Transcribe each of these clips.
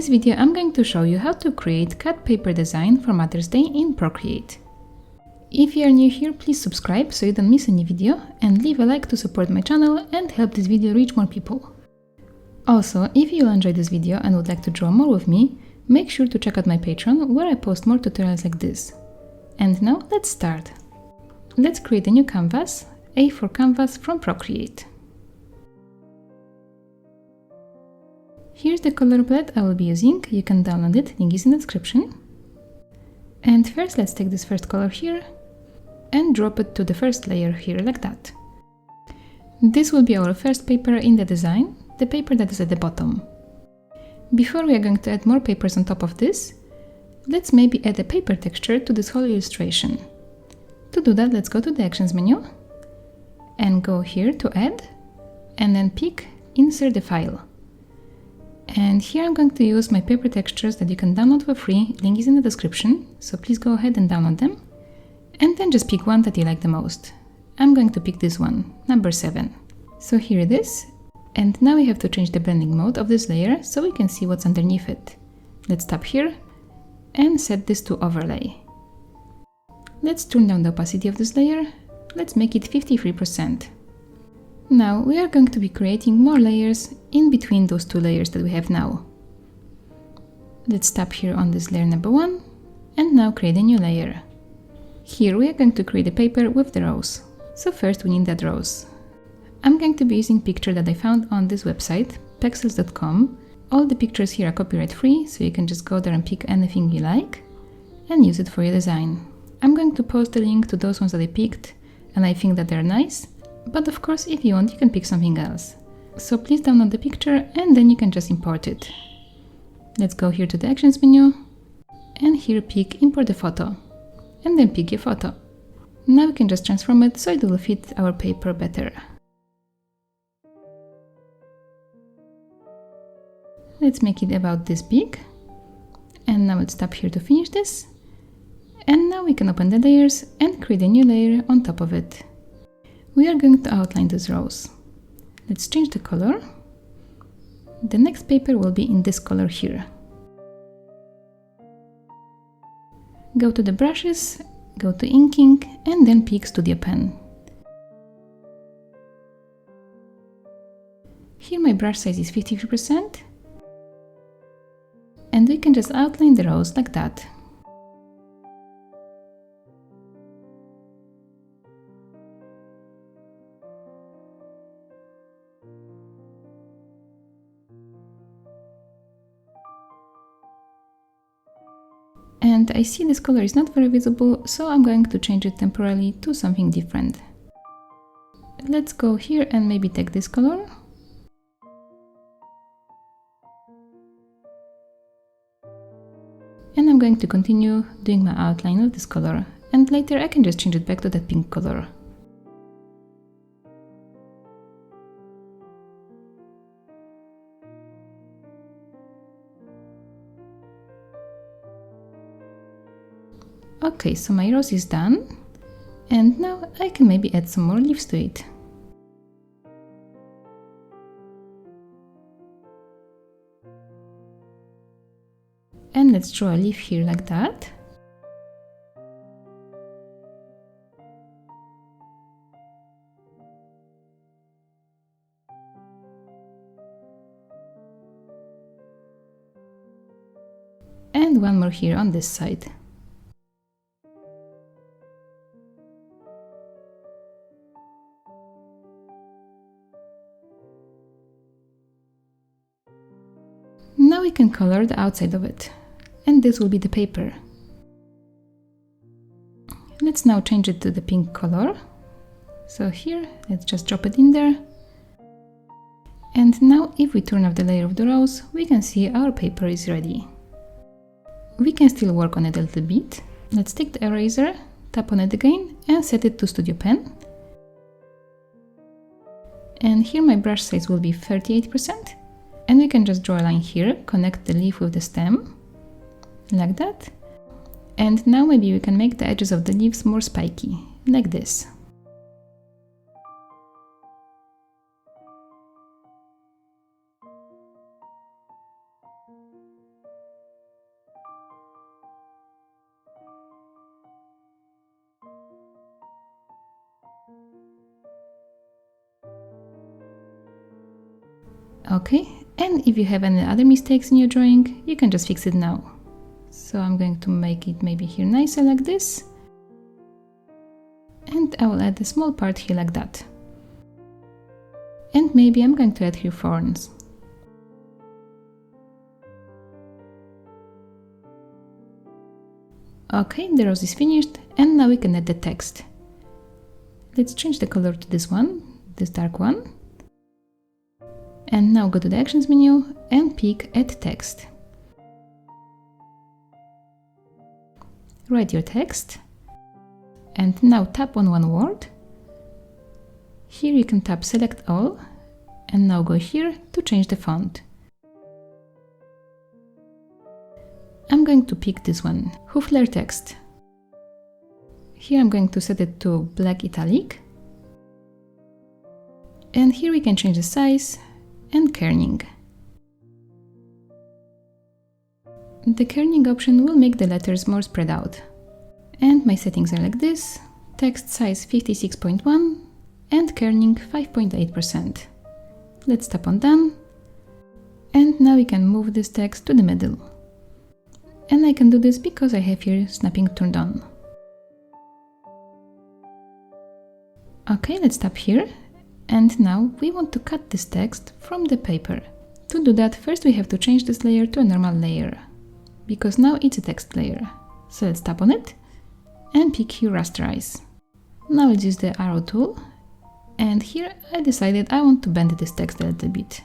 this video I'm going to show you how to create cut paper design for Mother's Day in Procreate. If you are new here, please subscribe so you don't miss any video, and leave a like to support my channel and help this video reach more people. Also, if you enjoyed this video and would like to draw more with me, make sure to check out my Patreon where I post more tutorials like this. And now let's start. Let's create a new canvas, A4 canvas from Procreate. Here's the color palette I will be using. You can download it, link is in the description. And first let's take this first color here and drop it to the first layer here like that. This will be our first paper in the design, the paper that is at the bottom. Before we are going to add more papers on top of this, let's maybe add a paper texture to this whole illustration. To do that, let's go to the Actions menu and go here to Add, and then pick Insert the File. And here I'm going to use my paper textures that you can download for free, link is in the description, so please go ahead and download them. And then just pick one that you like the most. I'm going to pick this one, number 7. So here it is, and now we have to change the blending mode of this layer so we can see what's underneath it. Let's tap here and set this to Overlay. Let's turn down the opacity of this layer, let's make it 53%. Now we are going to be creating more layers in between those two layers that we have now. Let's tap here on this layer number 1 and now create a new layer. Here we are going to create a paper with the rose. So first we need that rose. I'm going to be using a picture that I found on this website, pexels.com. All the pictures here are copyright free, so you can just go there and pick anything you like and use it for your design. I'm going to post a link to those ones that I picked and I think that they're nice. But of course, if you want, you can pick something else. So please download the picture and then you can just import it. Let's go here to the Actions menu and here pick Import the photo and then pick your photo. Now we can just transform it so it will fit our paper better. Let's make it about this big. And now let's tap here to finish this. And now we can open the layers and create a new layer on top of it. We are going to outline this rose. Let's change the color. The next paper will be in this color here. Go to the brushes, go to inking, and then pick Studio Pen. Here my brush size is 53%. And we can just outline the rose like that. And I see this color is not very visible, so I'm going to change it temporarily to something different. Let's go here and maybe take this color. And I'm going to continue doing my outline of this color, and later I can just change it back to that pink color. Okay, so my rose is done, and now I can maybe add some more leaves to it. And let's draw a leaf here like that. And one more here on this side. Now we can color the outside of it, and this will be the paper. Let's now change it to the pink color. So here, let's just drop it in there. And now if we turn off the layer of the rose, we can see our paper is ready. We can still work on it a little bit. Let's take the eraser, tap on it again and set it to Studio Pen. And here my brush size will be 38%. And we can just draw a line here, connect the leaf with the stem, like that. And now maybe we can make the edges of the leaves more spiky, like this. Okay, and if you have any other mistakes in your drawing, you can just fix it now. So I'm going to make it maybe here nicer like this. And I will add a small part here like that. And maybe I'm going to add here thorns. Okay, the rose is finished, and now we can add the text. Let's change the color to this one, this dark one. And now go to the Actions menu and pick Add Text. Write your text. And now tap on one word. Here you can tap Select All. And now go here to change the font. I'm going to pick this one, Hoofler Text. Here I'm going to set it to black italic. And here we can change the size and kerning. The kerning option will make the letters more spread out. And my settings are like this: text size 56.1 and kerning 5.8%. Let's tap on Done. And now we can move this text to the middle. And I can do this because I have here snapping turned on. Okay, let's tap here. And now we want to cut this text from the paper. To do that, first we have to change this layer to a normal layer, because now it's a text layer. So let's tap on it and pick here Rasterize. Now let's use the arrow tool. And here I decided I want to bend this text a little bit.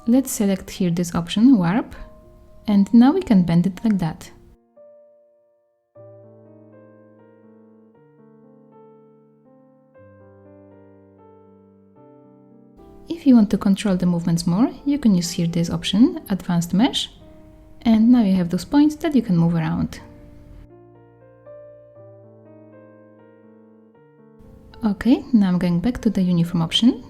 Let's select here this option, Warp. And now we can bend it like that. If you want to control the movements more, you can use here this option, Advanced Mesh. And now you have those points that you can move around. Okay, now I'm going back to the uniform option.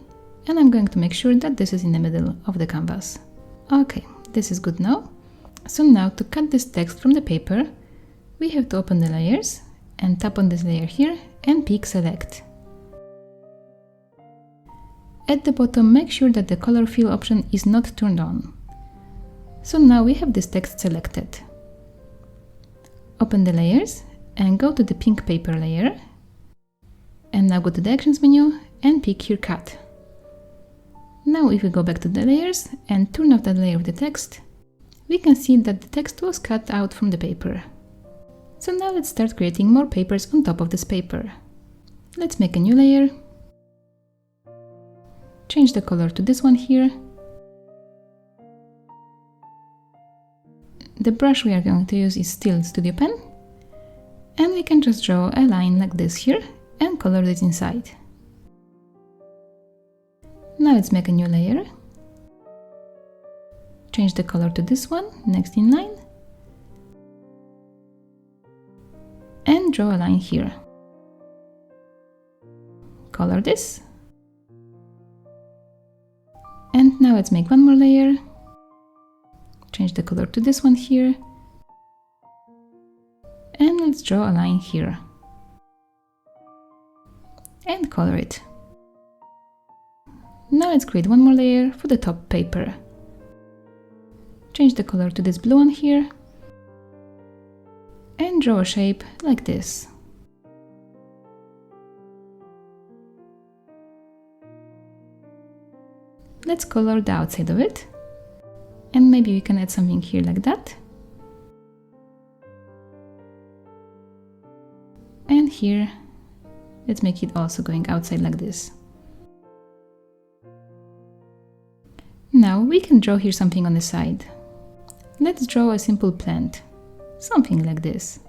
And I'm going to make sure that this is in the middle of the canvas. Okay, this is good now. So now to cut this text from the paper, we have to open the layers and tap on this layer here and pick Select. At the bottom, make sure that the color fill option is not turned on. So now we have this text selected. Open the layers and go to the pink paper layer. And now go to the Actions menu and pick here Cut. Now if we go back to the layers and turn off that layer of the text, we can see that the text was cut out from the paper. So now let's start creating more papers on top of this paper. Let's make a new layer. Change the color to this one here. The brush we are going to use is still Studio Pen. And we can just draw a line like this here and color this inside. Now let's make a new layer. Change the color to this one, next in line. And draw a line here. Color this. And now let's make one more layer. Change the color to this one here. And let's draw a line here. And color it. Now let's create one more layer for the top paper. Change the color to this blue one here. And draw a shape like this. Let's color the outside of it. And maybe we can add something here like that. And here, let's make it also going outside like this. Now we can draw here something on the side. Let's draw a simple plant, something like this.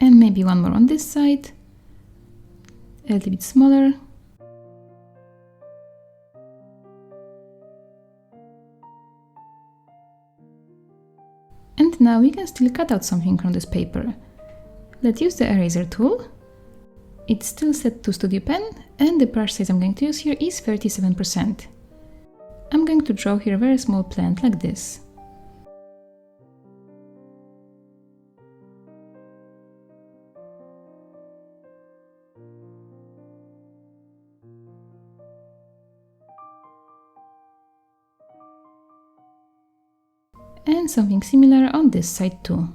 And maybe one more on this side, a little bit smaller. And And now we can still cut out something from this paper. Let's use the eraser tool. It's still set to Studio Pen, and the brush size I'm going to use here is 37%. I'm going to draw here a very small plant like this. And something similar on this side too.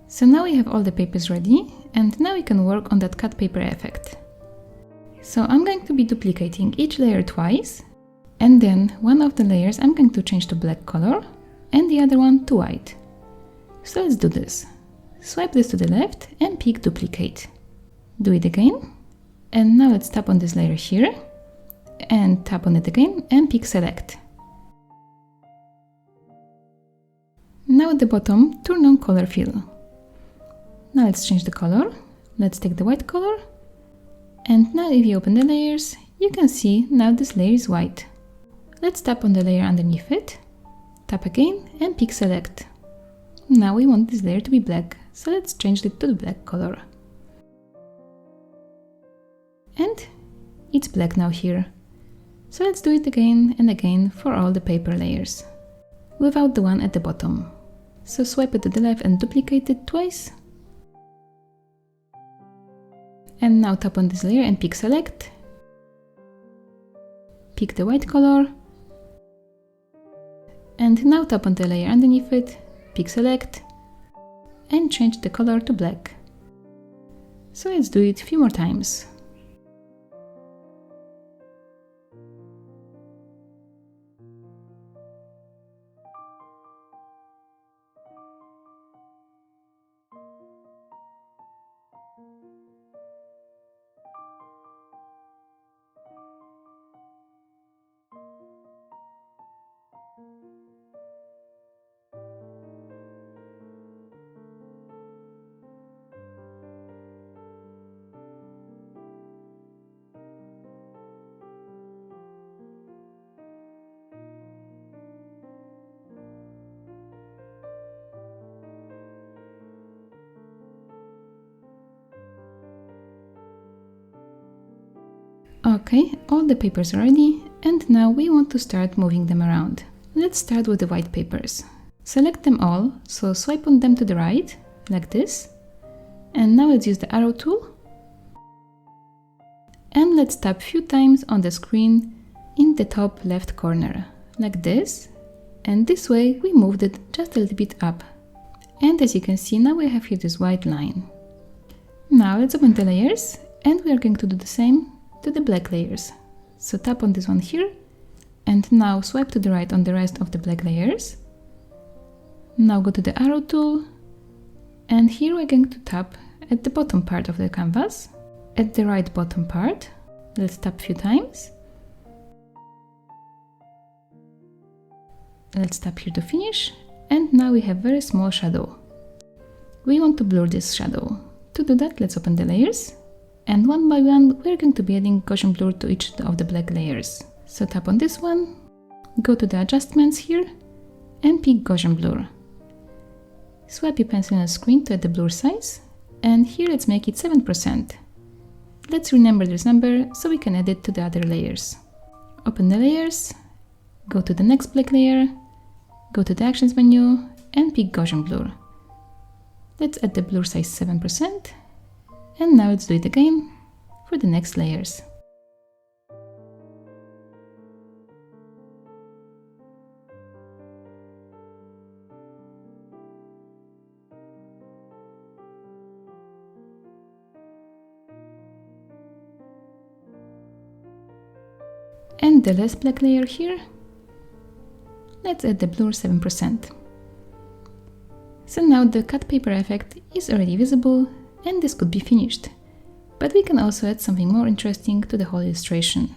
So now we have all the papers ready, and now we can work on that cut paper effect. So I'm going to be duplicating each layer twice, and then one of the layers I'm going to change to black color, and the other one to white. So let's do this. Swipe this to the left and pick duplicate. Do it again, and now let's tap on this layer here, and tap on it again and pick select. Now at the bottom, turn on color fill. Now let's change the color. Let's take the white color. And now if you open the layers, you can see now this layer is white. Let's tap on the layer underneath it. Tap again and pick select. Now we want this layer to be black, so let's change it to the black color. And it's black now here. So let's do it again and again for all the paper layers, without the one at the bottom. So swipe it to the left and duplicate it twice. And now tap on this layer and pick select. Pick the white color. And now tap on the layer underneath it, pick select, and change the color to black. So let's do it a few more times. Okay, all the papers are ready, and now we want to start moving them around. Let's start with the white papers. Select them all, so swipe on them to the right, like this. And now let's use the arrow tool. And let's tap a few times on the screen in the top left corner, like this. And this way we moved it just a little bit up. And as you can see, now we have here this white line. Now let's open the layers, and we are going to do the same to the black layers. So tap on this one here, and now swipe to the right on the rest of the black layers. Now go to the arrow tool, and here we're going to tap at the bottom part of the canvas, at the right bottom part. Let's tap a few times. Let's tap here to finish, and now we have very small shadow. We want to blur this shadow. To do that, let's open the layers. And one by one, we're going to be adding Gaussian blur to each of the black layers. So tap on this one, go to the adjustments here, and pick Gaussian blur. Swipe your pencil on the screen to add the blur size, and here let's make it 7%. Let's remember this number so we can add it to the other layers. Open the layers, go to the next black layer, go to the actions menu, and pick Gaussian blur. Let's add the blur size 7%. And now let's do it again for the next layers. And the last black layer here, let's add the blur 7%. So now the cut paper effect is already visible, and this could be finished. But we can also add something more interesting to the whole illustration.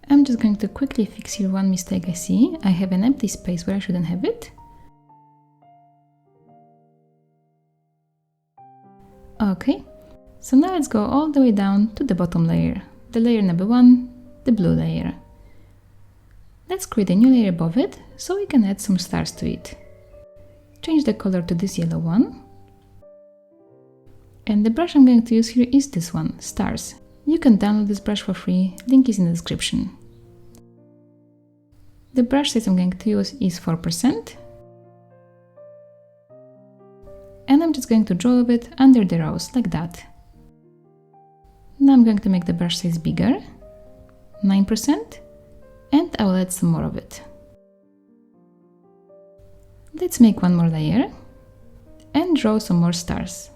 I'm just going to quickly fix here one mistake I see. I have an empty space where I shouldn't have it. Okay, so now let's go all the way down to the bottom layer, the layer number 1, the blue layer. Let's create a new layer above it so we can add some stars to it. Change the color to this yellow one. And the brush I'm going to use here is this one, Stars. You can download this brush for free, link is in the description. The brush size I'm going to use is 4%. And I'm just going to draw a bit under the rose, like that. Now I'm going to make the brush size bigger, 9%, and I will add some more of it. Let's make one more layer and draw some more stars.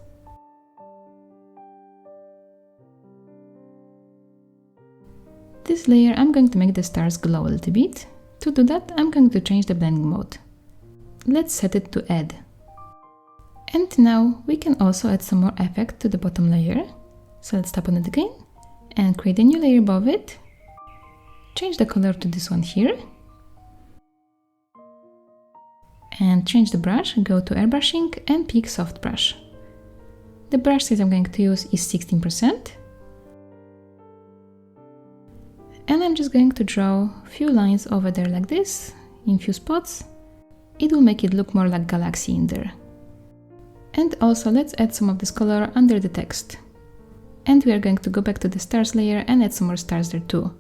This layer I'm going to make the stars glow a little bit. To do that, I'm going to change the blending mode. Let's set it to Add. And now we can also add some more effect to the bottom layer. So let's tap on it again and create a new layer above it. Change the color to this one here. And change the brush, go to airbrushing and pick soft brush. The brush size I'm going to use is 16%. And I'm just going to draw a few lines over there like this, in few spots. It will make it look more like galaxy in there. And also let's add some of this color under the text. And we are going to go back to the stars layer and add some more stars there too.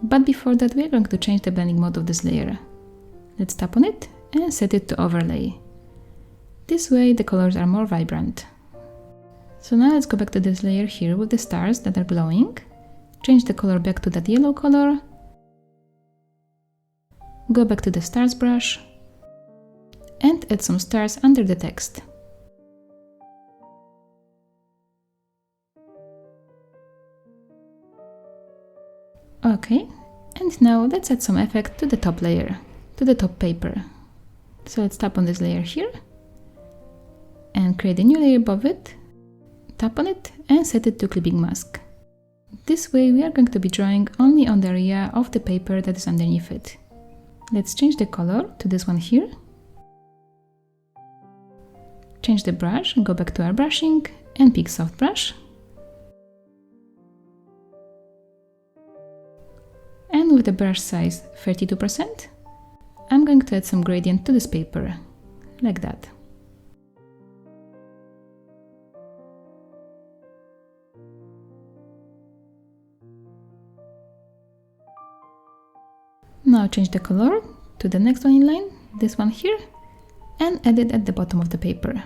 But before that we are going to change the blending mode of this layer. Let's tap on it and set it to overlay. This way the colors are more vibrant. So now let's go back to this layer here with the stars that are glowing. Change the color back to that yellow color. Go back to the stars brush and add some stars under the text. Okay, and now let's add some effect to the top layer, to the top paper. So let's tap on this layer here and create a new layer above it, tap on it and set it to clipping mask. This way we are going to be drawing only on the area of the paper that is underneath it. Let's change the color to this one here. Change the brush and go back to airbrushing and pick soft brush. And with the brush size 32%, I'm going to add some gradient to this paper, like that. Now change the color to the next one in line, this one here, and add it at the bottom of the paper.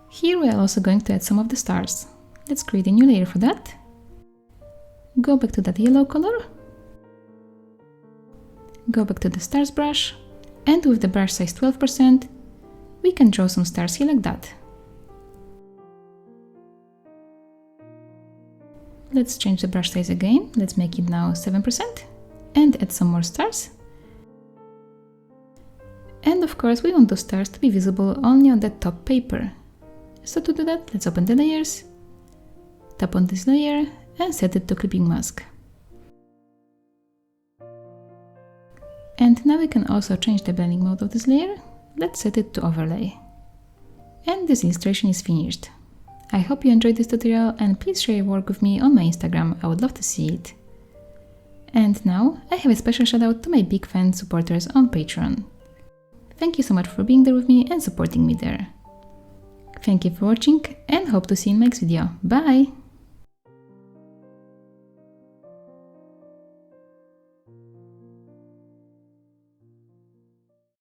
Here we are also going to add some of the stars. Let's create a new layer for that. Go back to that yellow color. Go back to the stars brush, and with the brush size 12%, we can draw some stars here like that. Let's change the brush size again, let's make it now 7% and add some more stars. And of course we want those stars to be visible only on the top paper. So to do that, let's open the layers, tap on this layer and set it to clipping mask. And now we can also change the blending mode of this layer. Let's set it to overlay. And this illustration is finished. I hope you enjoyed this tutorial and please share your work with me on my Instagram, I would love to see it. And now I have a special shout out to my big fan supporters on Patreon. Thank you so much for being there with me and supporting me there. Thank you for watching and hope to see you in my next video. Bye!